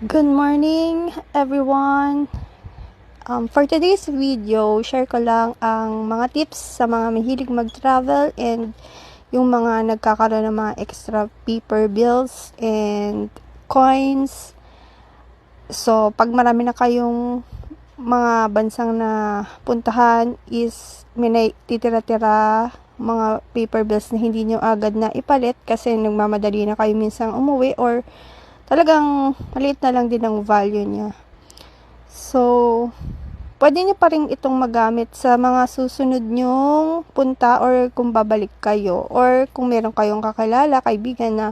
Good morning, everyone. For today's video, share ko lang ang mga tips sa mga mahilig mag-travel and yung mga nagkakaroon ng mga extra paper bills and coins. So, pag marami na kayong mga bansang na puntahan is may titira-tira mga paper bills na hindi nyo agad na ipalit kasi nagmamadali na kayo minsang umuwi or talagang maliit na lang din ang value niya. So, pwede nyo pa rin itong magamit sa mga susunod nyong punta or kung babalik kayo or kung meron kayong kakilala, kaibigan na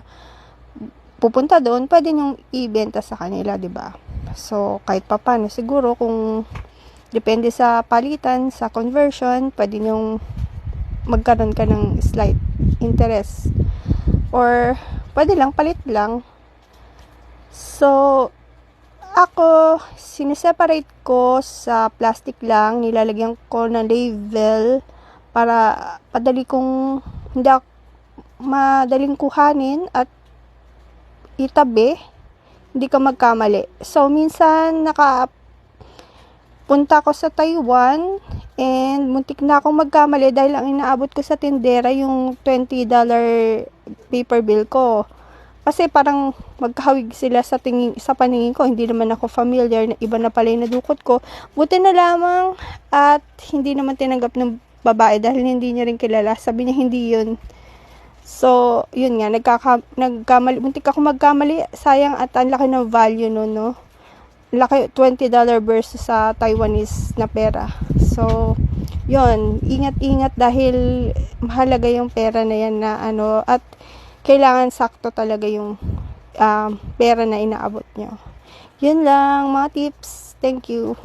pupunta doon, pwede nyong ibenta sa kanila, 'di ba? So, kahit papaano siguro kung depende sa palitan, sa conversion, pwede nyong magkaroon ka ng slight interest or pwede lang palit lang. So, ako, sineseparate ko sa plastic lang, nilalagyan ko ng label para hindi madaling kuhanin at itabi, hindi ka magkamali. So, minsan punta ko sa Taiwan and muntik na akong magkamali dahil ang inaabot ko sa tindera yung $20 paper bill ko. Kasi parang magkahawig sila sa paningin ko. Hindi naman ako familiar na iba na pala yung nadukot ko. Buti na lamang at hindi naman tinanggap ng babae dahil hindi niya rin kilala. Sabi niya hindi yun. So, yun nga. Nagkamali. Muntik ako magkamali. Sayang at ang laki ng value no. Laki $20 versus sa Taiwanese na pera. So, yun. Ingat-ingat dahil mahalaga yung pera na yan na at kailangan sakto talaga yung pera na inaabot nyo. Yun lang, mga tips. Thank you.